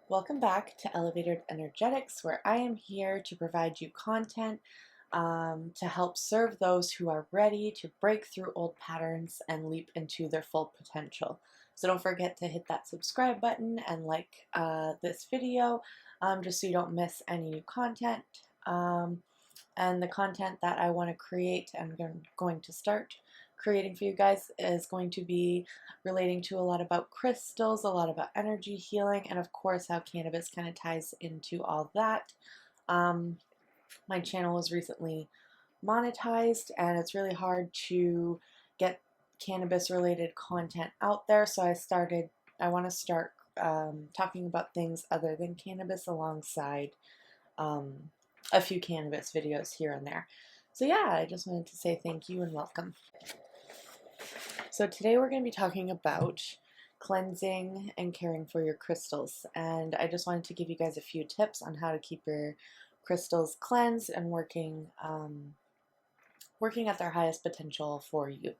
Welcome back to Elevated Energetics, where I am here to provide you content to help serve those who are ready to break through old patterns and leap into their full potential. So don't forget to hit that subscribe button and like this video just so you don't miss any new content. And the content that I want to create and I'm going to start creating for you guys is going to be relating to a lot about crystals, a lot about energy healing, and of course how cannabis kind of ties into all that. Um, my channel was recently monetized and it's really hard to get cannabis related content out there, so I want to start talking about things other than cannabis alongside um, a few cannabis videos here and there. So yeah, I just wanted to say thank you and welcome. So today we're going to be talking about cleansing and caring for your crystals, and I just wanted to give you guys a few tips on how to keep your crystals cleansed and working at their highest potential for you.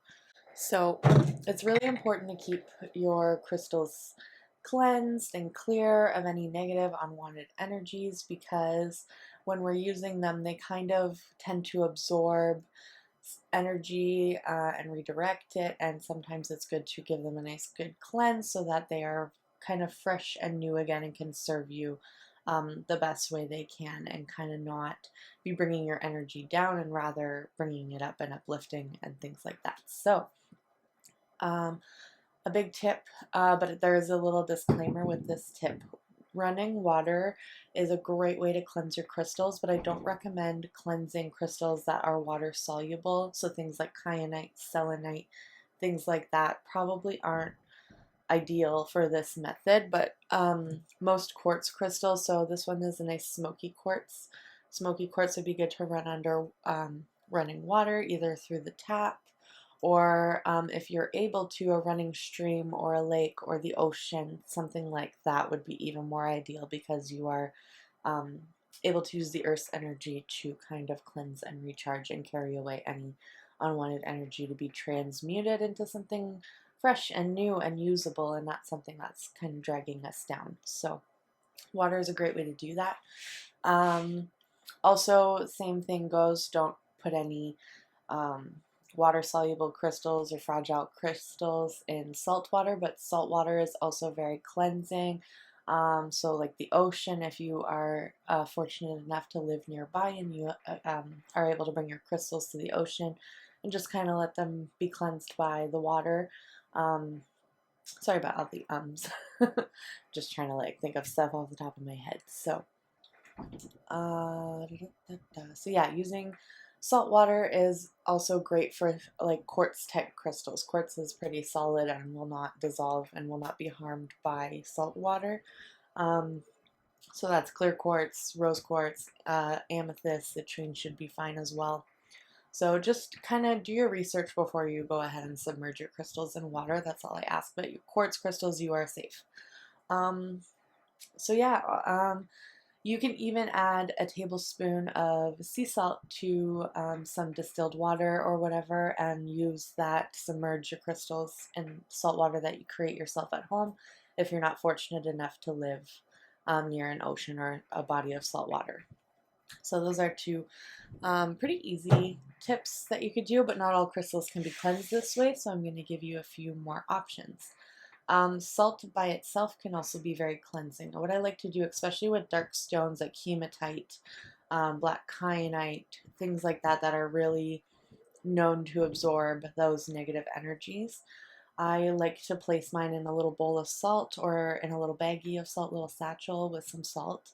So it's really important to keep your crystals cleansed and clear of any negative unwanted energies, because when we're using them they kind of tend to absorb energy and redirect it, and sometimes it's good to give them a nice good cleanse so that they are kind of fresh and new again and can serve you the best way they can, and kind of not be bringing your energy down and rather bringing it up and uplifting and things like that. So um, a big tip, but there is a little disclaimer with this tip. Running water is a great way to cleanse your crystals, but I don't recommend cleansing crystals that are water soluble. So things like kyanite, selenite, things like that probably aren't ideal for this method, but most quartz crystals, so this one is a nice smoky quartz. Smoky quartz would be good to run under running water, either through the tap or if you're able to, a running stream or a lake or the ocean, something like that would be even more ideal, because you are um, able to use the earth's energy to kind of cleanse and recharge and carry away any unwanted energy to be transmuted into something fresh and new and usable, and not something that's kind of dragging us down. So water is a great way to do that. Also, same thing goes, don't put any water soluble crystals or fragile crystals in salt water, but salt water is also very cleansing. So like the ocean, if you are fortunate enough to live nearby and you are able to bring your crystals to the ocean and just kind of let them be cleansed by the water. Um, Sorry about all the ums. Just trying to like think of stuff off the top of my head. So so yeah, using salt water is also great for like quartz type crystals. Quartz is pretty solid and will not dissolve and will not be harmed by salt water. Um, so that's clear quartz, rose quartz, amethyst, citrine should be fine as well. So just kind of do your research before you go ahead and submerge your crystals in water. That's all I ask. But your quartz crystals, you are safe. Um, so yeah, you can even add a tablespoon of sea salt to some distilled water or whatever, and use that to submerge your crystals in salt water that you create yourself at home if you're not fortunate enough to live near an ocean or a body of salt water. So those are two pretty easy tips that you could do, but not all crystals can be cleansed this way, so I'm going to give you a few more options. Salt by itself can also be very cleansing. What I like to do, especially with dark stones like hematite, black kyanite, things like that that are really known to absorb those negative energies, I like to place mine in a little bowl of salt or in a little baggie of salt, little satchel with some salt,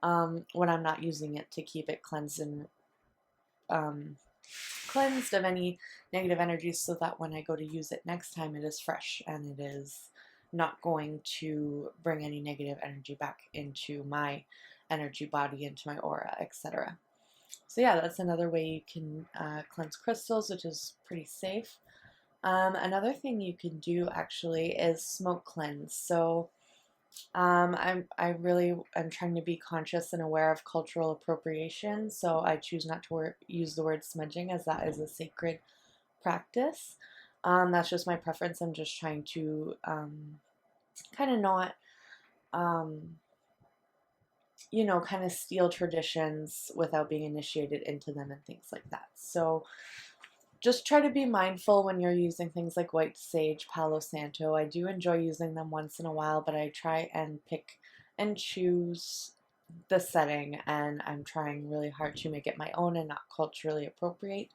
when I'm not using it, to keep it cleansed and um, cleansed of any negative energies, so that when I go to use it next time, it is fresh and it is not going to bring any negative energy back into my energy body, into my aura, etc. So yeah, that's another way you can cleanse crystals, which is pretty safe. Another thing you can do actually is smoke cleanse. So I really am trying to be conscious and aware of cultural appropriation, so I choose not to use the word smudging, as that is a sacred practice. That's just my preference. I'm just trying to kind of not um, you know, kind of steal traditions without being initiated into them and things like that. So just try to be mindful when you're using things like white sage, Palo Santo. I do enjoy using them once in a while, but I try and pick and choose the setting, and I'm trying really hard to make it my own and not culturally appropriate.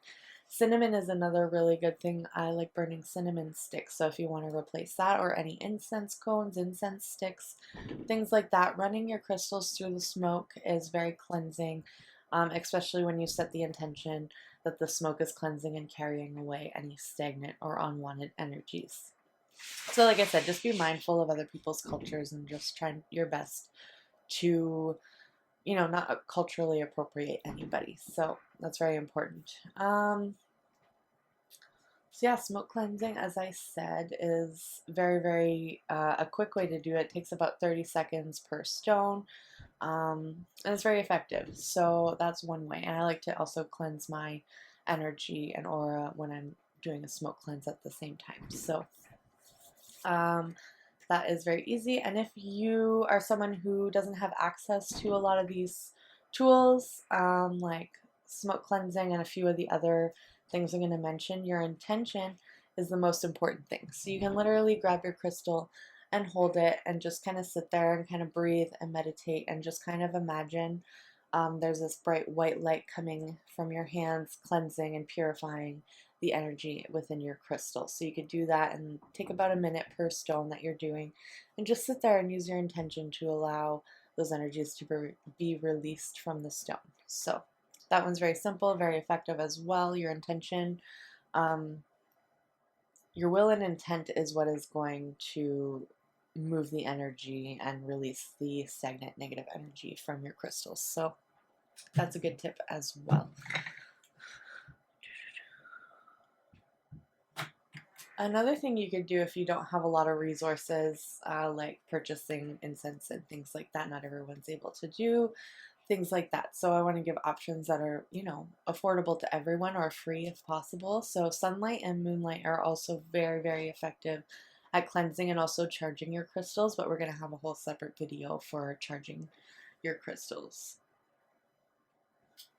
Cinnamon is another really good thing. I like burning cinnamon sticks, so if you want to replace that or any incense cones, incense sticks, things like that, running your crystals through the smoke is very cleansing, especially when you set the intention that the smoke is cleansing and carrying away any stagnant or unwanted energies. So, like I said, just be mindful of other people's cultures and just try your best to, you know, not culturally appropriate anybody. So that's very important. So yeah, smoke cleansing, as I said, is very, very a quick way to do it. It takes about 30 seconds per stone, and it's very effective. So that's one way. And I like to also cleanse my energy and aura when I'm doing a smoke cleanse at the same time. So um, that is very easy. And if you are someone who doesn't have access to a lot of these tools, like smoke cleansing and a few of the other things I'm going to mention, your intention is the most important thing. So you can literally grab your crystal and hold it and just kind of sit there and kind of breathe and meditate and just kind of imagine there's this bright white light coming from your hands, cleansing and purifying the energy within your crystal. So you could do that and take about a minute per stone that you're doing and just sit there and use your intention to allow those energies to be released from the stone. So that one's very simple, very effective as well. Your intention, um, your will and intent is what is going to move the energy and release the stagnant negative energy from your crystals. So that's a good tip as well. Another thing you could do if you don't have a lot of resources, like purchasing incense and things like that, not everyone's able to do things like that. So I want to give options that are, you know, affordable to everyone or free if possible. So sunlight and moonlight are also very, very effective at cleansing and also charging your crystals, but we're going to have a whole separate video for charging your crystals.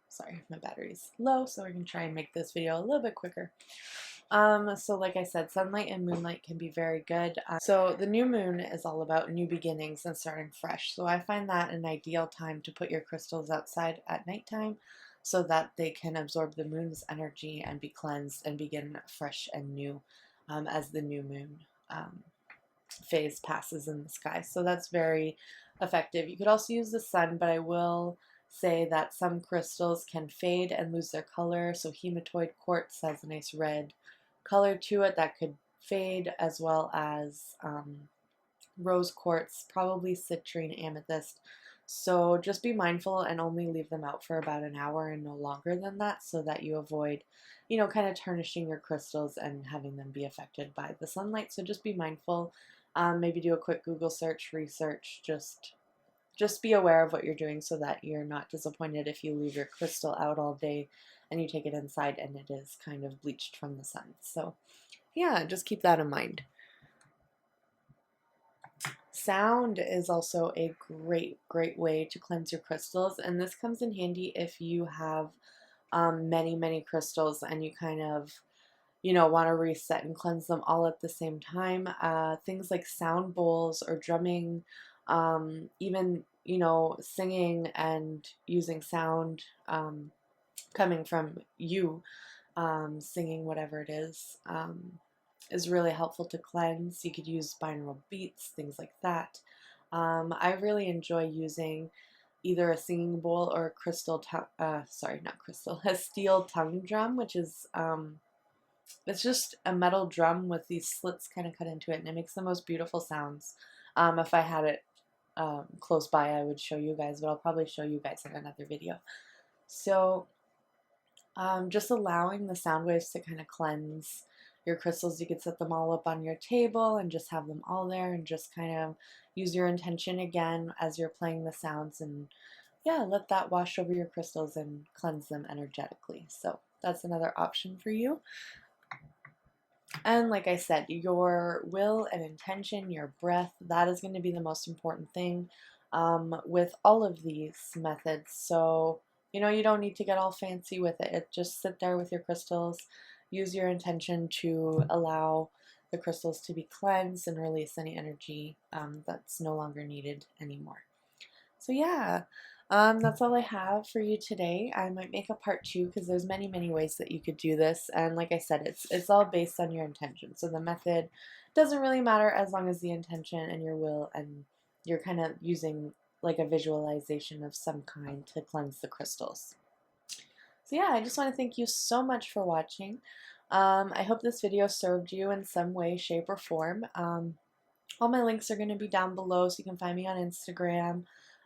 Sorry, my battery's low, so we're going to try and make this video a little bit quicker. So like I said, sunlight and moonlight can be very good. So the new moon is all about new beginnings and starting fresh. So I find that an ideal time to put your crystals outside at nighttime so that they can absorb the moon's energy and be cleansed and begin fresh and new as the new moon phase passes in the sky. So that's very effective. You could also use the sun, but I will say that some crystals can fade and lose their color. So hematoid quartz has a nice red color to it that could fade, as well as rose quartz, probably citrine amethyst. So just be mindful and only leave them out for about an hour and no longer than that, so that you avoid, you know, kind of tarnishing your crystals and having them be affected by the sunlight. So just be mindful. Maybe do a quick Google search, research, just be aware of what you're doing so that you're not disappointed if you leave your crystal out all day and you take it inside and it is kind of bleached from the sun. So yeah, just keep that in mind. Sound is also a great, great way to cleanse your crystals, and this comes in handy if you have many, many crystals and you kind of, you know, want to reset and cleanse them all at the same time. Things like sound bowls or drumming, even, you know, singing and using sound coming from you, singing whatever it is really helpful to cleanse. You could use binaural beats, things like that. I really enjoy using either a singing bowl or a sorry, not crystal, a steel tongue drum, which is it's just a metal drum with these slits kind of cut into it, and it makes the most beautiful sounds. If I had it close by, I would show you guys, but I'll probably show you guys in another video. So just allowing the sound waves to kind of cleanse your crystals. You could set them all up on your table and just have them all there and just kind of use your intention again as you're playing the sounds, and yeah, let that wash over your crystals and cleanse them energetically. So that's another option for you. And like I said, your will and intention, your breath, that is going to be the most important thing. with all of these methods. So, you know, you don't need to get all fancy with it. Just sit there with your crystals, use your intention to allow the crystals to be cleansed and release any energy that's no longer needed anymore. So yeah, that's all I have for you today. I might make a part 2 because there's many ways that you could do this, and like I said, it's all based on your intention. So the method doesn't really matter as long as the intention and your will, and you're kind of using like a visualization of some kind to cleanse the crystals. So yeah, I just want to thank you so much for watching. I hope this video served you in some way, shape, or form. All my links are going to be down below, so you can find me on Instagram.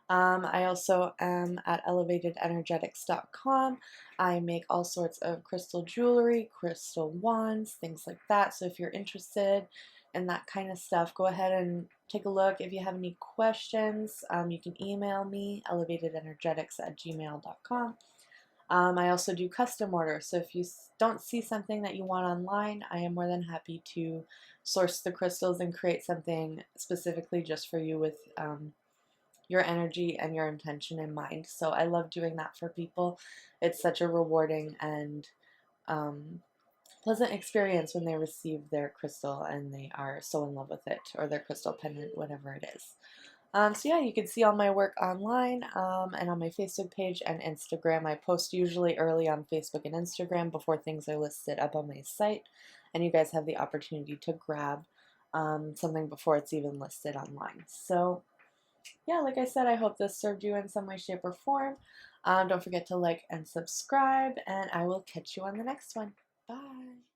I also am at elevatedenergetics.com. I make all sorts of crystal jewelry, crystal wands, things like that. So if you're interested in that kind of stuff, go ahead and take a look. If you have any questions, you can email me, elevatedenergetics@gmail.com. I also do custom orders, so if you don't see something that you want online, I am more than happy to source the crystals and create something specifically just for you with your energy and your intention in mind. So I love doing that for people. It's such a rewarding and pleasant experience when they receive their crystal and they are so in love with it, or their crystal pendant, whatever it is. So yeah, you can see all my work online and on my Facebook page and Instagram. I post usually early on Facebook and Instagram before things are listed up on my site, and you guys have the opportunity to grab something before it's even listed online. So yeah, like I said, I hope this served you in some way, shape, or form. Don't forget to like and subscribe, and I will catch you on the next one. Bye.